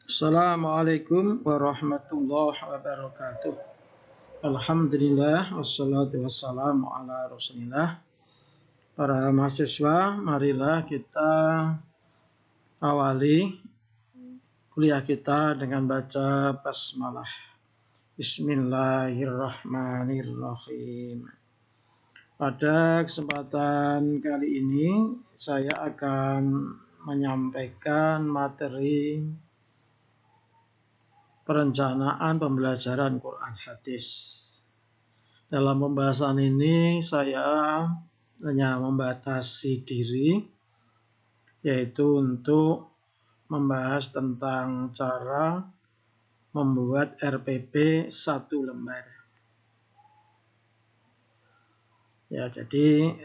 Assalamualaikum warahmatullahi wabarakatuh. Alhamdulillah wassalatu wassalamu ala rasulillah. Para mahasiswa, marilah kita awali kuliah kita dengan baca basmalah. Bismillahirrahmanirrahim. Pada kesempatan kali ini saya akan menyampaikan materi perencanaan pembelajaran Quran Hadis. Dalam pembahasan ini saya hanya membatasi diri, yaitu untuk membahas tentang cara membuat RPP 1 lembar. Ya, jadi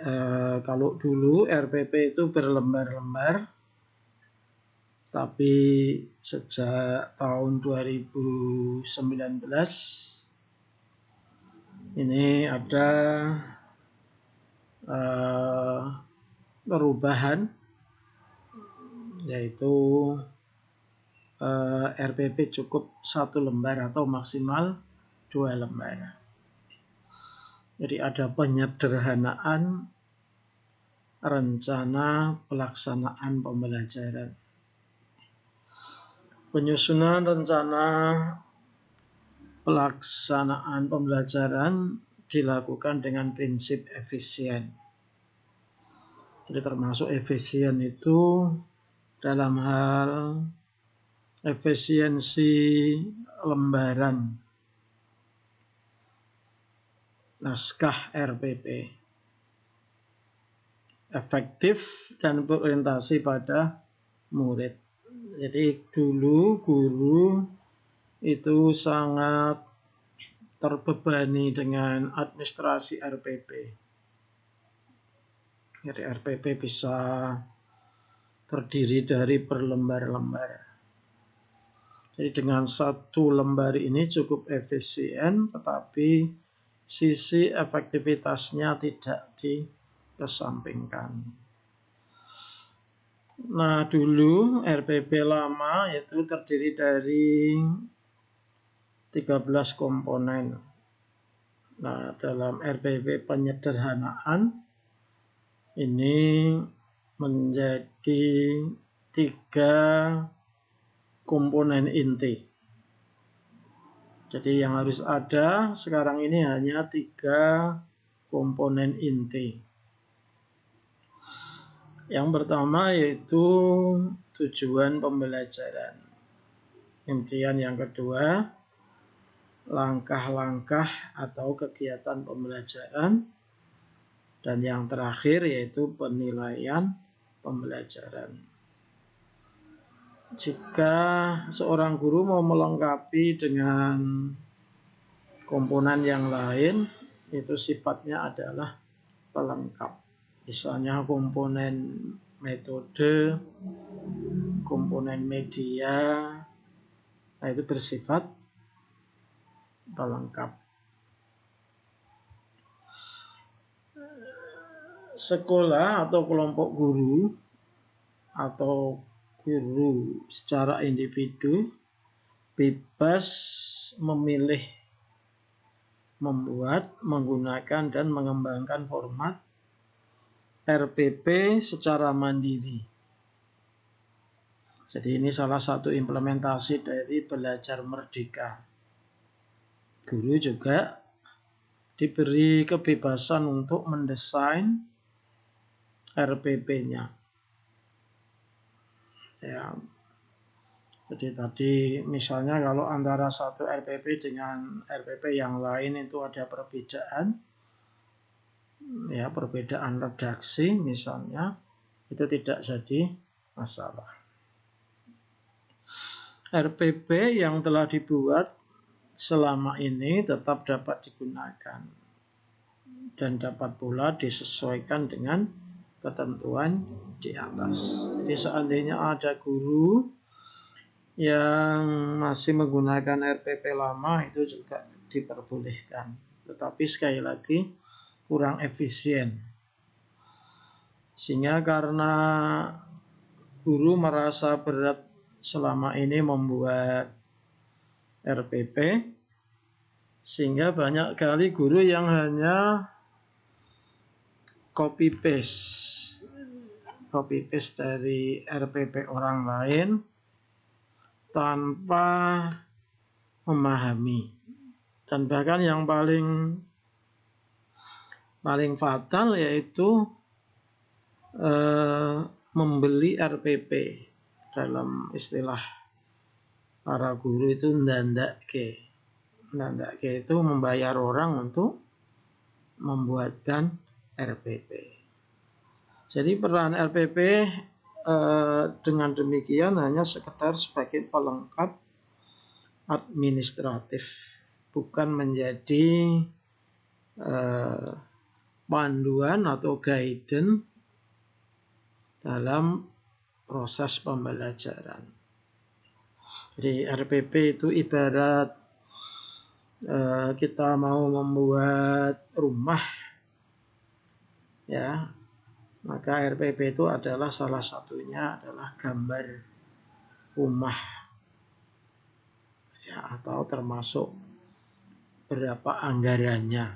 kalau dulu RPP itu berlembar-lembar, tapi sejak tahun 2019 ini ada perubahan, yaitu RPP cukup 1 lembar atau maksimal 2 lembar. Jadi ada penyederhanaan rencana pelaksanaan pembelajaran. Penyusunan rencana pelaksanaan pembelajaran dilakukan dengan prinsip efisien. Jadi termasuk efisien itu dalam hal efisiensi lembaran naskah RPP, efektif dan berorientasi pada murid. Jadi dulu guru itu sangat terbebani dengan administrasi RPP. Jadi RPP bisa terdiri dari berlembar-lembar. Jadi dengan 1 lembar ini cukup efisien, tetapi sisi efektivitasnya tidak dikesampingkan. Nah, dulu RPP lama itu terdiri dari 13 komponen. Nah, dalam RPP penyederhanaan ini menjadi 3 komponen inti. Jadi yang harus ada sekarang ini hanya 3 komponen inti. Yang pertama yaitu tujuan pembelajaran. Kemudian yang kedua, langkah-langkah atau kegiatan pembelajaran. Dan yang terakhir yaitu penilaian pembelajaran. Jika seorang guru mau melengkapi dengan komponen yang lain, itu sifatnya adalah pelengkap. Misalnya komponen metode, komponen media, nah itu bersifat pelengkap. Sekolah atau kelompok guru atau guru secara individu bebas memilih membuat, menggunakan dan mengembangkan format RPP secara mandiri. Jadi ini salah satu implementasi dari belajar merdeka. Guru juga diberi kebebasan untuk mendesain RPP-nya. Ya. Jadi tadi misalnya kalau antara satu RPP dengan RPP yang lain itu ada perbedaan, ya perbedaan redaksi misalnya, itu tidak jadi masalah. RPP yang telah dibuat selama ini tetap dapat digunakan dan dapat pula disesuaikan dengan ketentuan di atas. Jadi seandainya ada guru yang masih menggunakan RPP lama, itu juga diperbolehkan. Tetapi sekali lagi kurang efisien. Sehingga karena guru merasa berat selama ini membuat RPP, sehingga banyak kali guru yang hanya copy paste dari RPP orang lain tanpa memahami. Dan bahkan yang paling fatal yaitu membeli RPP. Dalam istilah para guru itu ndandake itu membayar orang untuk membuatkan RPP. Jadi peran RPP dengan demikian hanya sekedar sebagai pelengkap administratif, bukan menjadi panduan atau guidance dalam proses pembelajaran. Jadi RPP itu ibarat kita mau membuat rumah, ya, maka RPP itu adalah salah satunya adalah gambar rumah, ya, atau termasuk berapa anggarannya.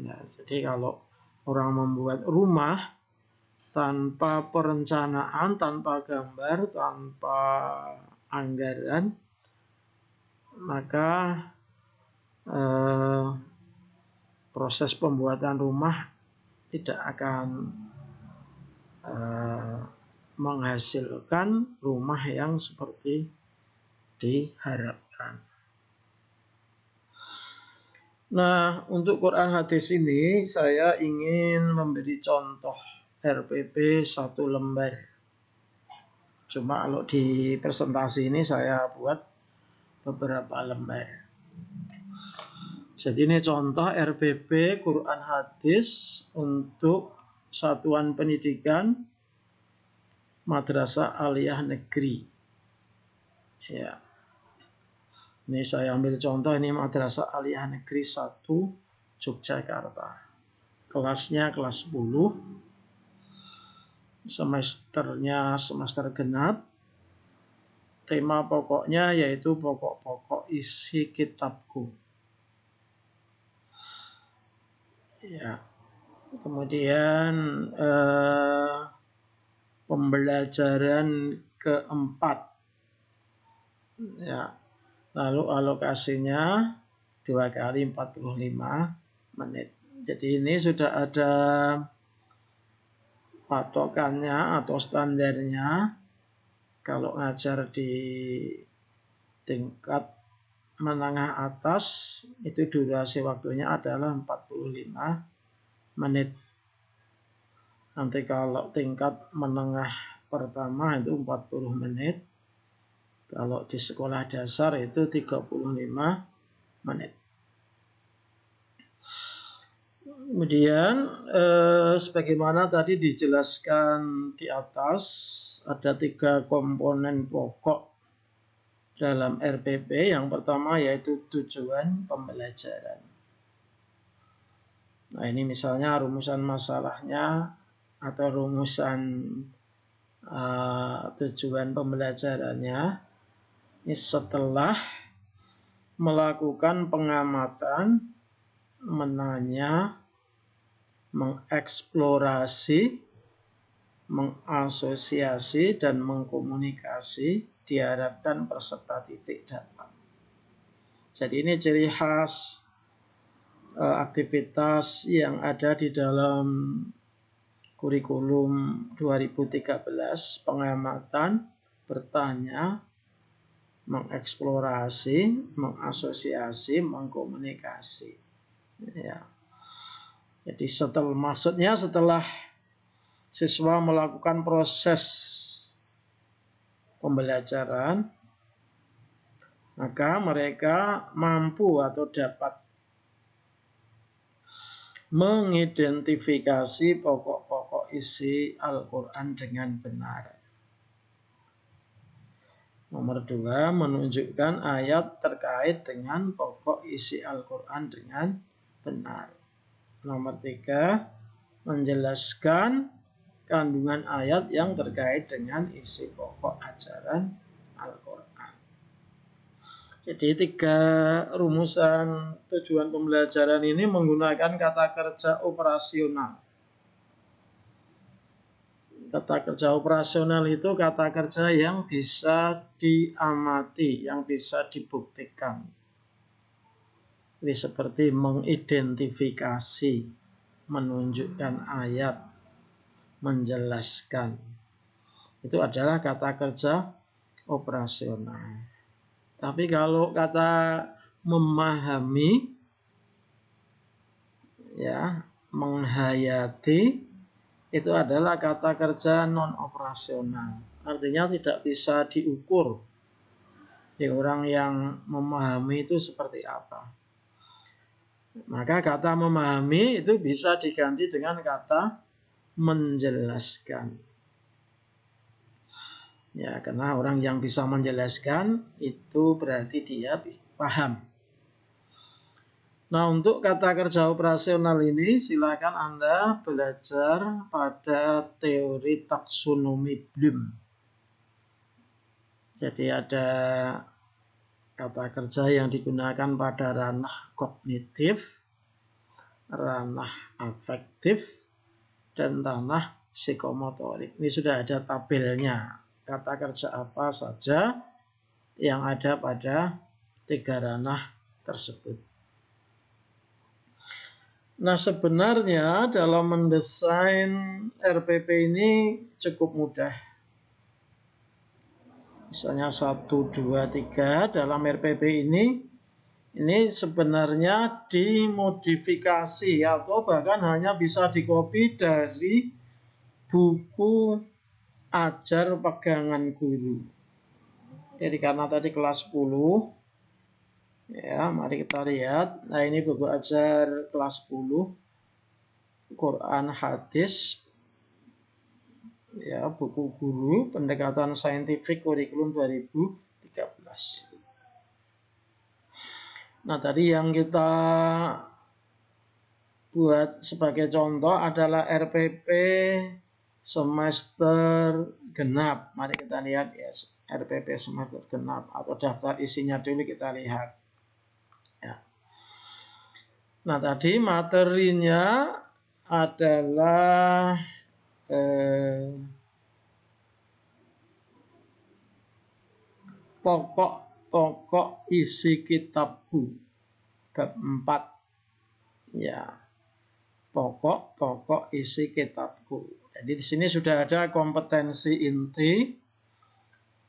Ya, jadi kalau orang membuat rumah tanpa perencanaan, tanpa gambar, tanpa anggaran, maka proses pembuatan rumah tidak akan menghasilkan rumah yang seperti diharapkan. Nah, untuk Quran hadis ini saya ingin memberi contoh RPP 1 lembar. Cuma kalau di presentasi ini saya buat beberapa lembar. Jadi ini contoh RPP Quran hadis untuk satuan pendidikan Madrasah Aliyah Negeri. Ya. Ini saya ambil contoh, ini Madrasah Aliyah Negeri 1 Yogyakarta. Kelasnya kelas 10. Semesternya semester genap. Tema pokoknya yaitu pokok-pokok isi kitabku. Ya. Kemudian pembelajaran keempat. Ya. Lalu alokasinya 2 kali 45 menit. Jadi ini sudah ada patokannya atau standarnya. Kalau ngajar di tingkat menengah atas itu durasi waktunya adalah 45 menit. Nanti kalau tingkat menengah pertama itu 40 menit. Kalau di sekolah dasar itu 35 menit. Kemudian sebagaimana tadi dijelaskan di atas, ada 3 komponen pokok dalam RPP. Yang pertama yaitu tujuan pembelajaran. Nah, ini misalnya rumusan masalahnya atau rumusan tujuan pembelajarannya. Ini setelah melakukan pengamatan, menanya, mengeksplorasi, mengasosiasi, dan mengkomunikasi, diharapkan peserta didik dapat. Jadi ini ciri khas aktivitas yang ada di dalam kurikulum 2013, pengamatan, bertanya, mengeksplorasi, mengasosiasi, mengkomunikasi. Ya. Jadi setelah siswa melakukan proses pembelajaran, maka mereka mampu atau dapat mengidentifikasi pokok-pokok isi Al-Quran dengan benar. Nomor 2, menunjukkan ayat terkait dengan pokok isi Al-Quran dengan benar. Nomor 3, menjelaskan kandungan ayat yang terkait dengan isi pokok ajaran Al-Quran. Jadi 3 rumusan tujuan pembelajaran ini menggunakan kata kerja operasional. Kata kerja operasional itu kata kerja yang bisa diamati, yang bisa dibuktikan. Ini seperti mengidentifikasi, menunjukkan ayat, menjelaskan. Itu adalah kata kerja operasional. Tapi kalau kata memahami, ya, menghayati, itu adalah kata kerja non operasional. Artinya tidak bisa diukur. Di orang yang memahami itu seperti apa. Maka kata memahami itu bisa diganti dengan kata menjelaskan. Ya, karena orang yang bisa menjelaskan itu berarti dia paham. Nah, untuk kata kerja operasional ini silakan Anda belajar pada teori taksonomi Bloom. Jadi ada kata kerja yang digunakan pada ranah kognitif, ranah afektif, dan ranah psikomotorik. Ini sudah ada tabelnya. Kata kerja apa saja yang ada pada 3 ranah tersebut. Nah, sebenarnya dalam mendesain RPP ini cukup mudah. Misalnya 1, 2, 3 dalam RPP ini sebenarnya dimodifikasi atau bahkan hanya bisa dikopi dari buku ajar pegangan guru. Jadi karena tadi kelas 10, ya, mari kita lihat. Nah, ini buku ajar kelas 10 Quran Hadis, ya, buku guru pendekatan saintifik kurikulum 2013. Nah, tadi yang kita buat sebagai contoh adalah RPP semester genap. Mari kita lihat ya, RPP semester genap atau daftar isinya dulu kita lihat. Ya. Nah, tadi materinya adalah pokok isi kitabku bab 4. Ya. Pokok isi kitabku. Jadi di sini sudah ada kompetensi inti,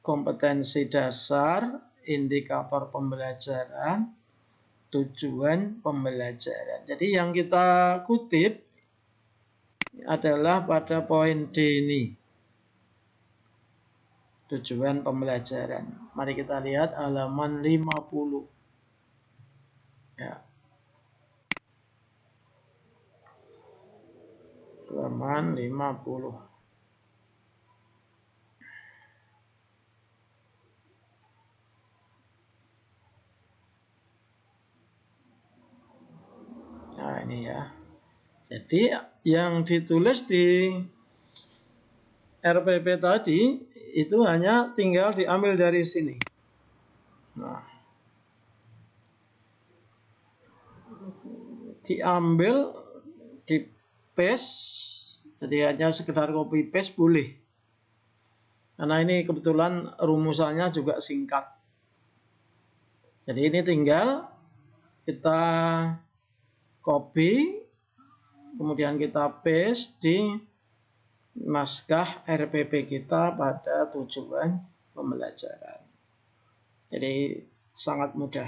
kompetensi dasar, indikator pembelajaran, tujuan pembelajaran. Jadi yang kita kutip adalah pada poin D ini. Tujuan pembelajaran. Mari kita lihat halaman 50. Ya. Halaman 50. Nah, ini ya. Jadi yang ditulis di RPP tadi itu hanya tinggal diambil dari sini. Nah, diambil, di paste, jadi hanya sekedar copy paste boleh. Karena ini kebetulan rumusannya juga singkat. Jadi ini tinggal kita copy, kemudian kita paste di naskah RPP kita pada tujuan pembelajaran. Jadi sangat mudah.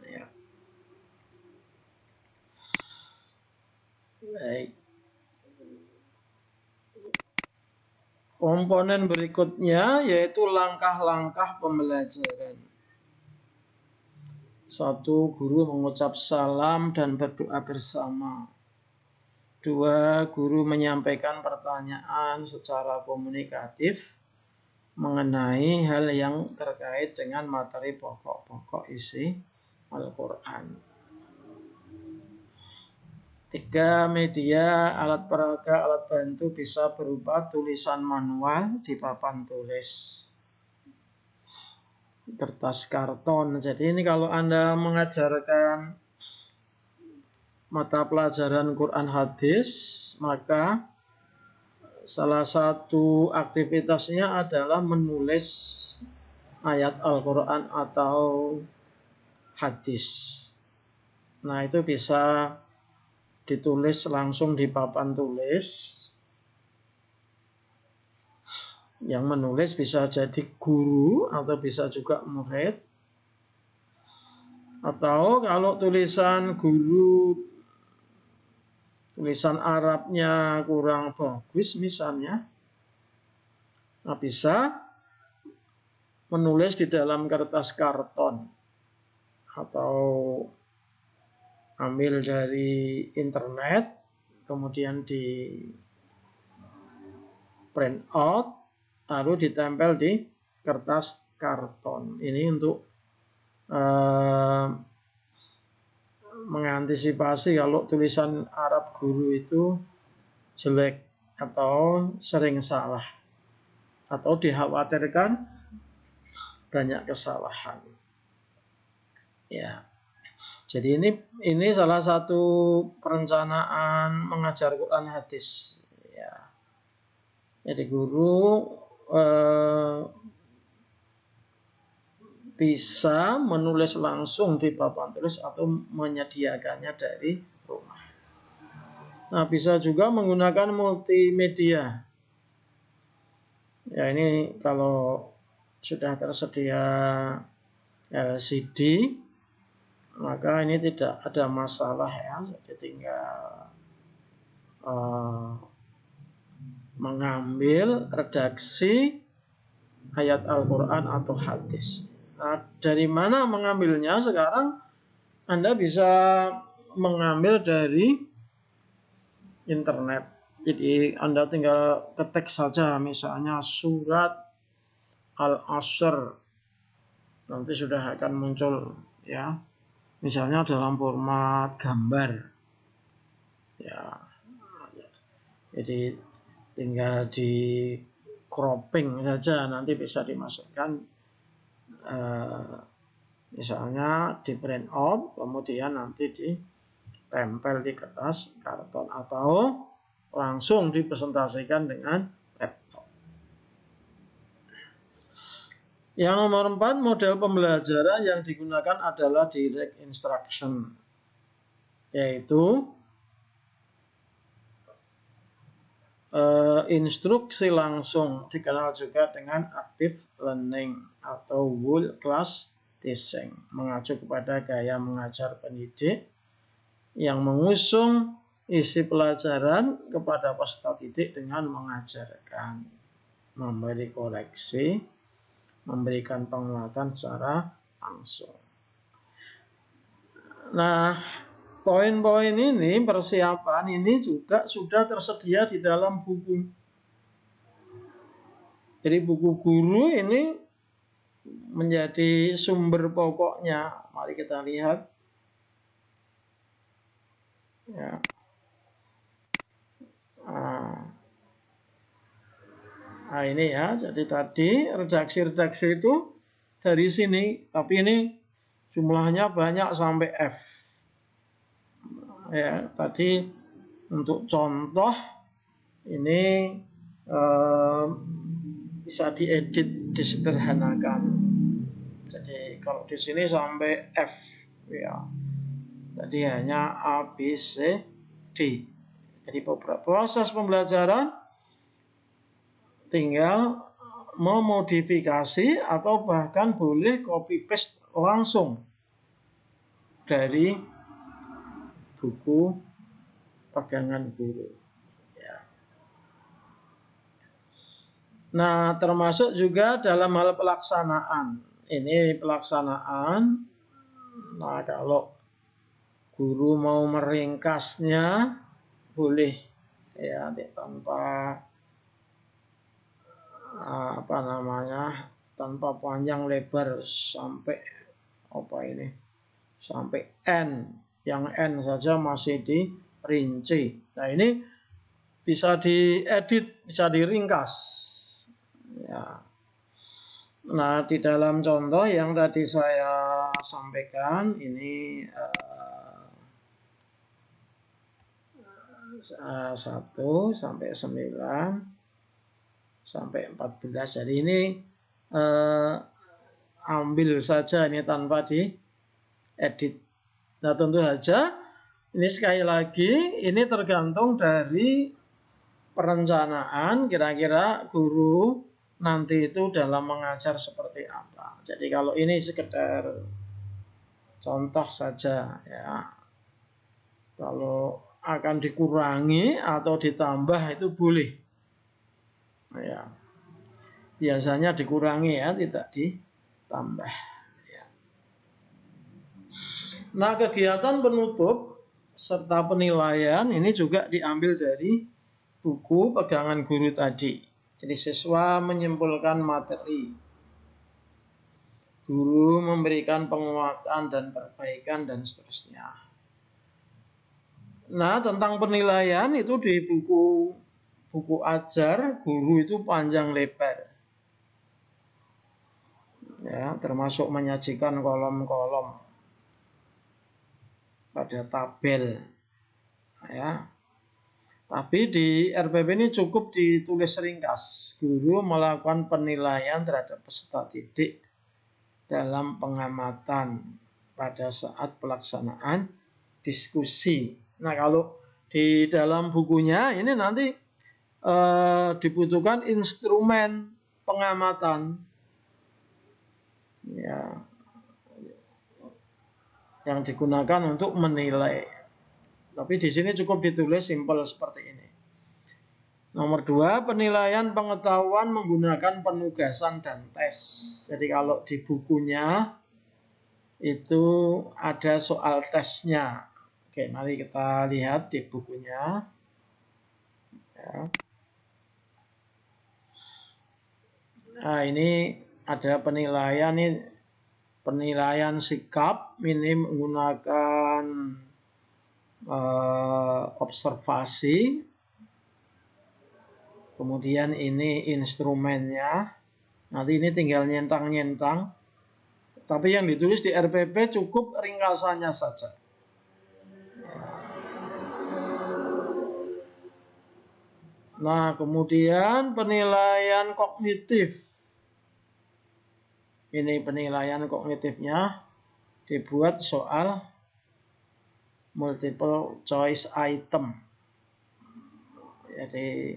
Ya. Baik. Komponen berikutnya yaitu langkah-langkah pembelajaran. 1. Guru mengucap salam dan berdoa bersama. 2. Guru menyampaikan pertanyaan secara komunikatif mengenai hal yang terkait dengan materi pokok-pokok isi Al-Quran. Tiga, media alat peraga, alat bantu bisa berupa tulisan manual di papan tulis, kertas karton. Jadi ini kalau Anda mengajarkan mata pelajaran Quran hadis, maka salah satu aktivitasnya adalah menulis ayat Al-Quran atau hadis. Nah, itu bisa ditulis langsung di papan tulis. Yang menulis bisa jadi guru atau bisa juga murid. Atau kalau tulisan guru, tulisan Arabnya kurang bagus misalnya, nah bisa menulis di dalam kertas karton atau ambil dari internet, kemudian di print out, lalu ditempel di kertas karton. Ini untuk mengantisipasi kalau tulisan Arab guru itu jelek atau sering salah atau dikhawatirkan banyak kesalahan. Ya. Jadi ini salah satu perencanaan mengajar Quran hadis. Ya. Jadi guru bisa menulis langsung di papan tulis atau menyediakannya dari rumah. Nah, bisa juga menggunakan multimedia. Ya, ini kalau sudah tersedia LCD, maka ini tidak ada masalah ya. Jadi tinggal mengambil redaksi ayat Al-Quran atau hadis. Nah, dari mana mengambilnya? Sekarang Anda bisa mengambil dari internet. Jadi Anda tinggal ketik saja misalnya surat Al-Asr. Nanti sudah akan muncul ya. Misalnya dalam format gambar. Ya. Jadi tinggal di cropping saja, nanti bisa dimasukkan misalnya di print out, kemudian nanti ditempel di kertas karton atau langsung dipresentasikan dengan laptop. Yang nomor 4, model pembelajaran yang digunakan adalah direct instruction, yaitu instruksi langsung, dikenal juga dengan active learning atau whole class teaching, mengacu kepada gaya mengajar pendidik yang mengusung isi pelajaran kepada peserta didik dengan mengajarkan, memberi koreksi, memberikan penguatan secara langsung. Nah, poin-poin ini, persiapan ini juga sudah tersedia di dalam buku. Jadi buku guru ini menjadi sumber pokoknya. Mari kita lihat. Ya. Nah ini ya, jadi tadi redaksi-redaksi itu dari sini, tapi ini jumlahnya banyak sampai F. Ya, tadi untuk contoh ini bisa diedit, disederhanakan. Jadi kalau di sini sampai F, ya. Tadi hanya A, B, C, D. Jadi proses pembelajaran tinggal memodifikasi atau bahkan boleh copy paste langsung dari buku pegangan guru. Ya. Nah, termasuk juga dalam hal pelaksanaan. Ini pelaksanaan. Nah, kalau guru mau meringkasnya boleh ya, tanpa tanpa panjang lebar sampai sampai N, yang N saja masih rinci. Nah, ini bisa diedit, bisa diringkas. Ya. Nah, di dalam contoh yang tadi saya sampaikan ini 1 sampai 9 sampai 14. Jadi ini ambil saja ini tanpa diedit. Nah, tentu saja ini sekali lagi ini tergantung dari perencanaan kira-kira guru nanti itu dalam mengajar seperti apa. Jadi kalau ini sekedar contoh saja ya. Kalau akan dikurangi atau ditambah itu boleh. Ya. Biasanya dikurangi ya, tidak ditambah. Ya. Nah, kegiatan penutup serta penilaian ini juga diambil dari buku pegangan guru tadi. Jadi siswa menyimpulkan materi. Guru memberikan penguatan dan perbaikan dan seterusnya. Nah, tentang penilaian itu di buku ajar guru itu panjang lebar. Ya, termasuk menyajikan kolom-kolom pada tabel. Ya. Tapi di RPP ini cukup ditulis ringkas. Guru melakukan penilaian terhadap peserta didik dalam pengamatan pada saat pelaksanaan diskusi. Nah, kalau di dalam bukunya ini nanti dibutuhkan instrumen pengamatan. Ya, yang digunakan untuk menilai. Tapi di sini cukup ditulis simpel seperti ini. Nomor 2, penilaian pengetahuan menggunakan penugasan dan tes. Jadi kalau di bukunya itu ada soal tesnya. Oke, mari kita lihat di bukunya. Ya. Nah, ini ada penilaian ini. Penilaian sikap ini menggunakan observasi. Kemudian ini instrumennya. Nanti ini tinggal nyentang-nyentang. Tapi yang ditulis di RPP cukup ringkasannya saja. Nah, kemudian penilaian kognitif. Ini penilaian kognitifnya dibuat soal multiple choice item. Jadi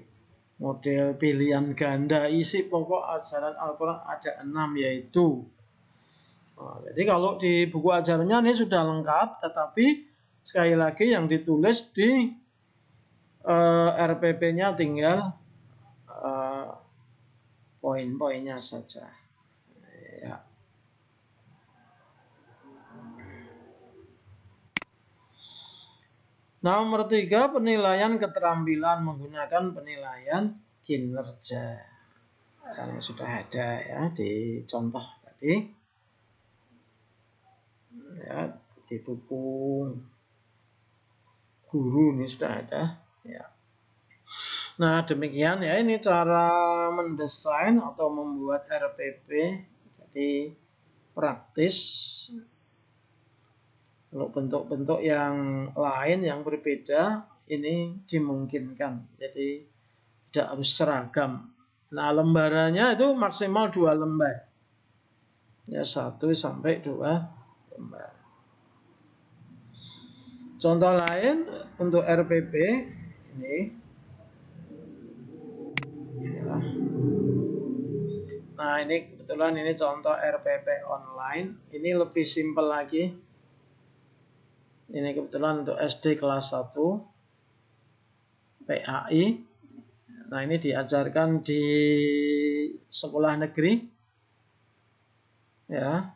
model pilihan ganda isi pokok ajaran Al-Quran ada 6 yaitu. Nah, jadi kalau di buku ajarannya ini sudah lengkap, tetapi sekali lagi yang ditulis di RPP-nya tinggal poin-poinnya saja. Ya. Nomor 3, penilaian keterampilan menggunakan penilaian kinerja. Yang sudah ada ya di contoh tadi. Ya, di buku guru ini sudah ada. Ya. Nah, demikian ya ini cara mendesain atau membuat RPP. Jadi praktis. Kalau bentuk-bentuk yang lain yang berbeda ini dimungkinkan. Jadi tidak harus seragam. Nah, lembarannya itu maksimal 2 lembar. Ya, 1 sampai 2 lembar. Contoh lain untuk RPP ini. Nah, ini kebetulan ini contoh RPP online. Ini lebih simpel lagi. Ini kebetulan untuk SD kelas 1 PAI. Nah, ini diajarkan di sekolah negeri. Ya.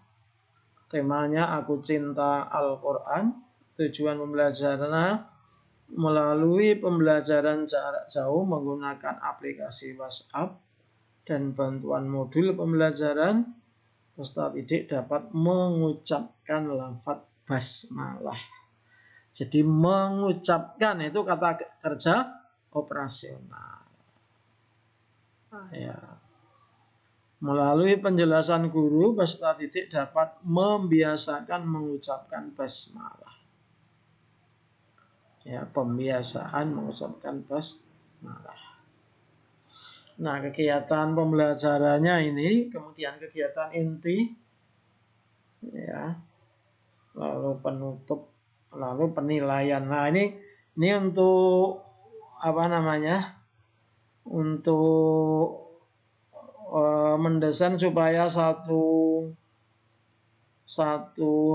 Temanya Aku Cinta Al-Quran. Tujuan pembelajarannya melalui pembelajaran jarak jauh menggunakan aplikasi WhatsApp dan bantuan modul pembelajaran, peserta didik dapat mengucapkan lafaz basmalah. Jadi mengucapkan itu kata kerja operasional. Ya. Melalui penjelasan guru, peserta didik dapat membiasakan mengucapkan basmalah. Ya, pembiasaan mengucapkan basmalah. Nah, kegiatan pembelajarannya ini, kemudian kegiatan inti, ya, lalu penutup, lalu penilaian. Nah, ini untuk apa namanya? Untuk mendesain supaya satu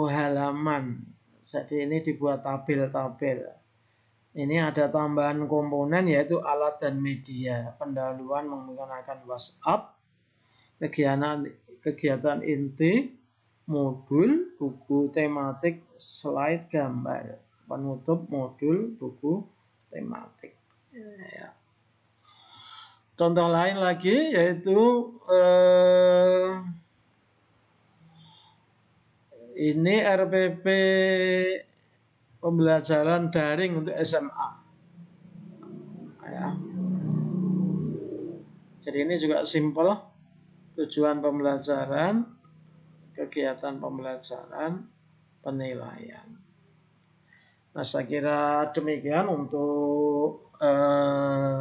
halaman. Jadi ini dibuat tabel-tabel. Ini ada tambahan komponen yaitu alat dan media. Pendahuluan menggunakan WhatsApp, kegiatan inti, modul, buku tematik, slide gambar, penutup modul, buku tematik. Ya. Contoh lain lagi yaitu ini RPP pembelajaran daring untuk SMA. Ya. Jadi ini juga simpel, tujuan pembelajaran, kegiatan pembelajaran, penilaian. Nah, saya kira demikian untuk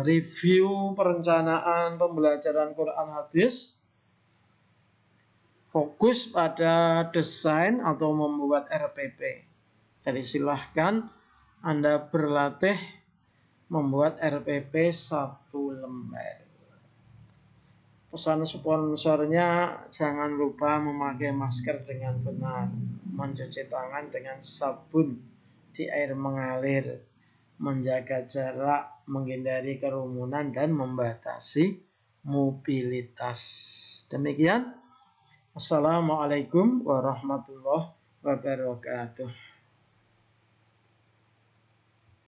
review perencanaan pembelajaran Quran Hadis. Fokus pada desain atau membuat RPP. Jadi silahkan Anda berlatih membuat RPP 1 lembar. Pesan sponsornya, jangan lupa memakai masker dengan benar, mencuci tangan dengan sabun di air mengalir, menjaga jarak, menghindari kerumunan, dan membatasi mobilitas. Demikian. Assalamualaikum warahmatullahi wabarakatuh.